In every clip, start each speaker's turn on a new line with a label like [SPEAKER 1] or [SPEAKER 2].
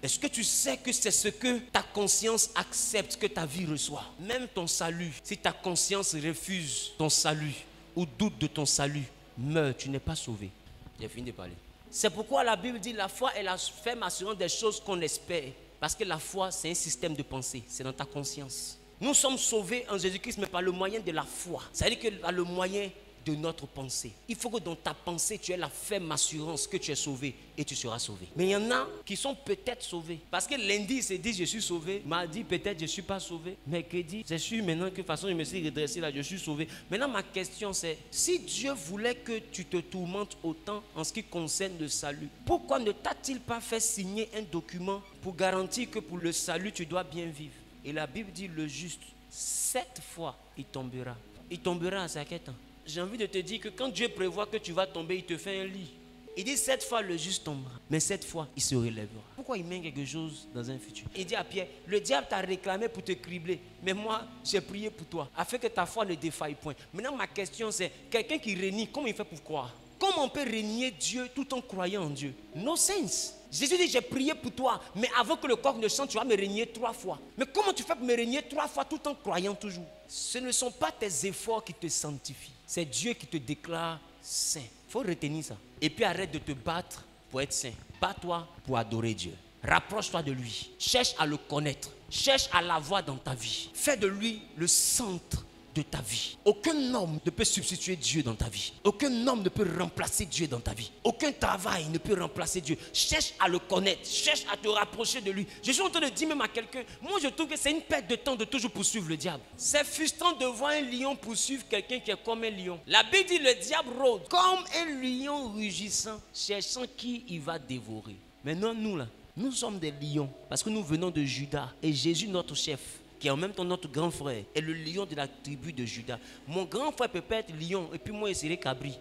[SPEAKER 1] Est-ce que tu sais que c'est ce que ta conscience accepte que ta vie reçoit? Même ton salut, si ta conscience refuse ton salut ou doute de ton salut, meurs, tu n'es pas sauvé. J'ai fini de parler. C'est pourquoi la Bible dit la foi est la ferme assurance des choses qu'on espère. Parce que la foi, c'est un système de pensée, c'est dans ta conscience. Nous sommes sauvés en Jésus-Christ, mais par le moyen de la foi. C'est-à-dire que par le moyen de notre pensée. Il faut que dans ta pensée, tu aies la ferme assurance que tu es sauvé et tu seras sauvé. Mais il y en a qui sont peut-être sauvés. Parce que lundi, ils se disent je suis sauvé. Mardi, peut-être je ne suis pas sauvé. Mercredi, je suis maintenant que de toute façon je me suis redressé là, je suis sauvé. Maintenant, ma question c'est, si Dieu voulait que tu te tourmentes autant en ce qui concerne le salut, pourquoi ne t'a-t-il pas fait signer un document pour garantir que pour le salut, tu dois bien vivre? Et la Bible dit le juste, 7 fois, il tombera. Il tombera à 7 ans. J'ai envie de te dire que quand Dieu prévoit que tu vas tomber, il te fait un lit. Il dit 7 fois le juste tombera, mais 7 fois il se relèvera. Pourquoi il met quelque chose dans un futur? Il dit à Pierre, le diable t'a réclamé pour te cribler, mais moi j'ai prié pour toi, afin que ta foi ne défaille point. Maintenant ma question c'est, quelqu'un qui renie, comment il fait pour croire? Comment on peut renier Dieu tout en croyant en Dieu? No sense. Jésus dit, j'ai prié pour toi, mais avant que le coq ne chante, tu vas me renier 3 fois. Mais comment tu fais pour me renier 3 fois tout en croyant toujours? Ce ne sont pas tes efforts qui te sanctifient. C'est Dieu qui te déclare saint. Il faut retenir ça. Et puis arrête de te battre pour être saint. Bats-toi pour adorer Dieu. Rapproche-toi de lui. Cherche à le connaître. Cherche à l'avoir dans ta vie. Fais de lui le centre de ta vie. Aucun homme ne peut substituer Dieu dans ta vie. Aucun homme ne peut remplacer Dieu dans ta vie. Aucun travail ne peut remplacer Dieu. Cherche à le connaître. Cherche à te rapprocher de lui. Je suis en train de dire même à quelqu'un, moi je trouve que c'est une perte de temps de toujours poursuivre le diable. C'est frustrant de voir un lion poursuivre quelqu'un qui est comme un lion. La Bible dit le diable rôde comme un lion rugissant, cherchant qui il va dévorer. Maintenant nous là, nous sommes des lions parce que nous venons de Juda et Jésus notre chef, qui est en même temps notre grand frère, est le lion de la tribu de Juda. Mon grand frère peut pas être lion, et puis moi, il serait cabri.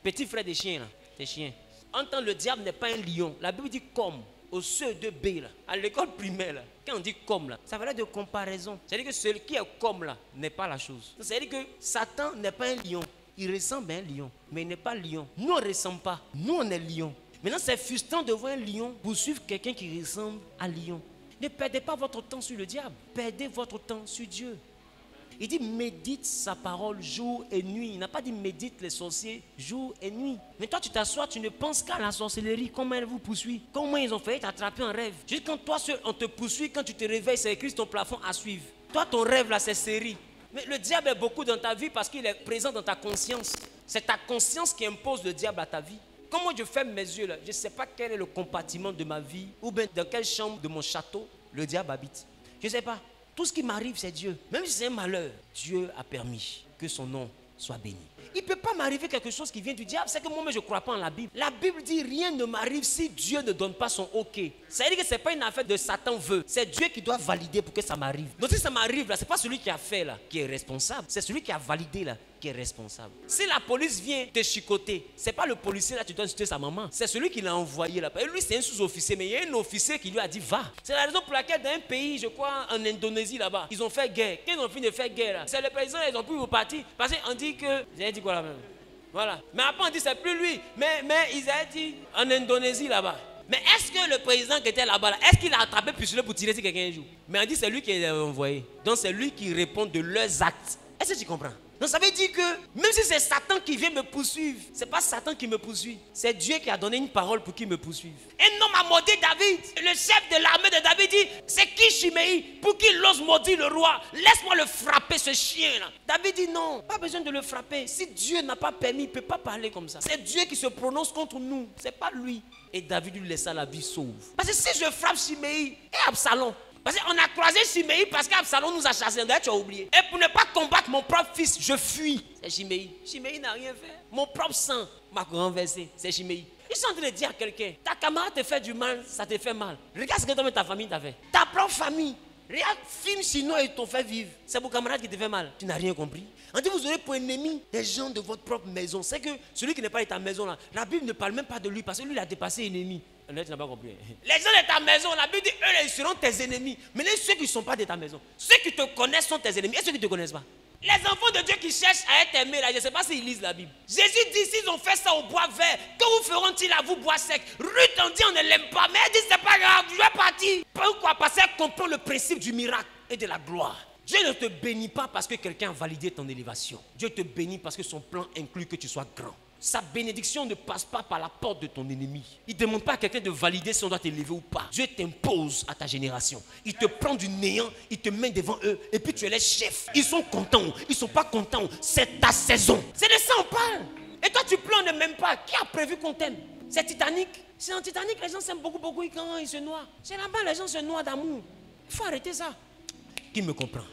[SPEAKER 1] Petit frère des chiens, là, des chiens. En tant le diable n'est pas un lion. La Bible dit comme, au CE2B, là, à l'école primaire, là, quand on dit comme, là, ça veut dire de comparaison. C'est-à-dire que celui qui est comme, là, n'est pas la chose. C'est-à-dire que Satan n'est pas un lion. Il ressemble à un lion, mais il n'est pas lion. Nous, on ne ressemble pas. Nous, on est lion. Maintenant, c'est frustrant de voir un lion poursuivre quelqu'un qui ressemble à lion. Ne perdez pas votre temps sur le diable. Perdez votre temps sur Dieu. Il dit médite sa parole jour et nuit. Il n'a pas dit médite les sorciers jour et nuit. Mais toi tu t'assois, tu ne penses qu'à la sorcellerie. Comment elle vous poursuit? Comment ils ont failli t'attraper en rêve? Juste quand toi on te poursuit, quand tu te réveilles, c'est écrit sur ton plafond à suivre. Toi ton rêve là c'est série. Mais le diable est beaucoup dans ta vie parce qu'il est présent dans ta conscience. C'est ta conscience qui impose le diable à ta vie. Quand moi je ferme mes yeux là, je ne sais pas quel est le compartiment de ma vie ou bien dans quelle chambre de mon château le diable habite. Je ne sais pas. Tout ce qui m'arrive c'est Dieu. Même si c'est un malheur, Dieu a permis que son nom soit béni. Il ne peut pas m'arriver quelque chose qui vient du diable. C'est que moi-même je ne crois pas en la Bible. La Bible dit rien ne m'arrive si Dieu ne donne pas son OK. Ça veut dire que ce n'est pas une affaire de Satan veut. C'est Dieu qui doit valider pour que ça m'arrive. Donc si ça m'arrive là, ce n'est pas celui qui a fait là qui est responsable. C'est celui qui a validé là qui est responsable. Si la police vient te chicoter, ce n'est pas le policier là qui doit insulter sa maman. C'est celui qui l'a envoyé là. Et lui c'est un sous-officier, mais il y a un officier qui lui a dit va. C'est la raison pour laquelle dans un pays, je crois en Indonésie là-bas, ils ont fait guerre. Quand ils ont fini de faire guerre là, c'est le président, ils ont pu repartir. Parce qu'on dit que... J'ai dit quoi là même? Voilà. Mais après on dit c'est plus lui. Mais ils ont dit en Indonésie là-bas. Mais est-ce que le président qui était là-bas, là, est-ce qu'il a attrapé pistolet pour tirer sur quelqu'un un jour? Mais on dit c'est lui qui est envoyé. Donc c'est lui qui répond de leurs actes. Est-ce que tu comprends? Donc ça veut dire que même si c'est Satan qui vient me poursuivre, ce n'est pas Satan qui me poursuit. C'est Dieu qui a donné une parole pour qu'il me poursuive. Un homme a maudit David. Le chef de l'armée de David dit, c'est qui Chiméi pour qu'il ose maudire le roi? Laisse-moi le frapper ce chien-là. David dit non, pas besoin de le frapper. Si Dieu n'a pas permis, il ne peut pas parler comme ça. C'est Dieu qui se prononce contre nous, ce n'est pas lui. Et David lui laissa la vie sauve. Parce que si je frappe Chiméi et Absalom, parce qu'on a croisé Chiméi parce qu'Absalom nous a chassés. D'ailleurs, tu as oublié. Et pour ne pas combattre mon propre fils, je fuis. C'est Chiméi. Chiméi n'a rien fait. Mon propre sang m'a renversé. C'est Chiméi. Ils sont en train de dire à quelqu'un, ta camarade te fait du mal, ça te fait mal. Regarde ce que ta famille t'a fait. Ta propre famille. Regarde, film chinois, ils t'ont fait vivre. C'est vos camarades qui te fait mal. Tu n'as rien compris. On dit, vous aurez pour ennemi des gens de votre propre maison. C'est que celui qui n'est pas de ta maison là, la Bible ne parle même pas de lui parce que lui, il a dépassé ennemi. Là, tu n'as pas compris. Les gens de ta maison, la Bible dit, eux, ils seront tes ennemis. Mais ceux qui ne sont pas de ta maison, ceux qui te connaissent sont tes ennemis. Et ceux qui ne te connaissent pas. Les enfants de Dieu qui cherchent à être aimés, là, je ne sais pas s'ils lisent la Bible. Jésus dit, s'ils ont fait ça au bois vert, que vous feront-ils à vous bois sec? Ruth en dit, on ne l'aime pas, mais elle dit, c'est pas grave, je vais partir. Pourquoi? Parce qu'elle comprend le principe du miracle et de la gloire. Dieu ne te bénit pas parce que quelqu'un a validé ton élévation. Dieu te bénit parce que son plan inclut que tu sois grand. Sa bénédiction ne passe pas par la porte de ton ennemi. Il ne demande pas à quelqu'un de valider si on doit t'élever ou pas. Dieu t'impose à ta génération. Il te prend du néant, il te met devant eux et puis tu es les chefs. Ils sont contents, ils ne sont pas contents. C'est ta saison. C'est de ça on parle. Et toi tu pleures, ne m'aimes pas. Qui a prévu qu'on t'aime? C'est Titanic. C'est en Titanic, les gens s'aiment beaucoup, beaucoup et quand ils se noient. C'est là-bas, les gens se noient d'amour. Il faut arrêter ça. Qui me comprend?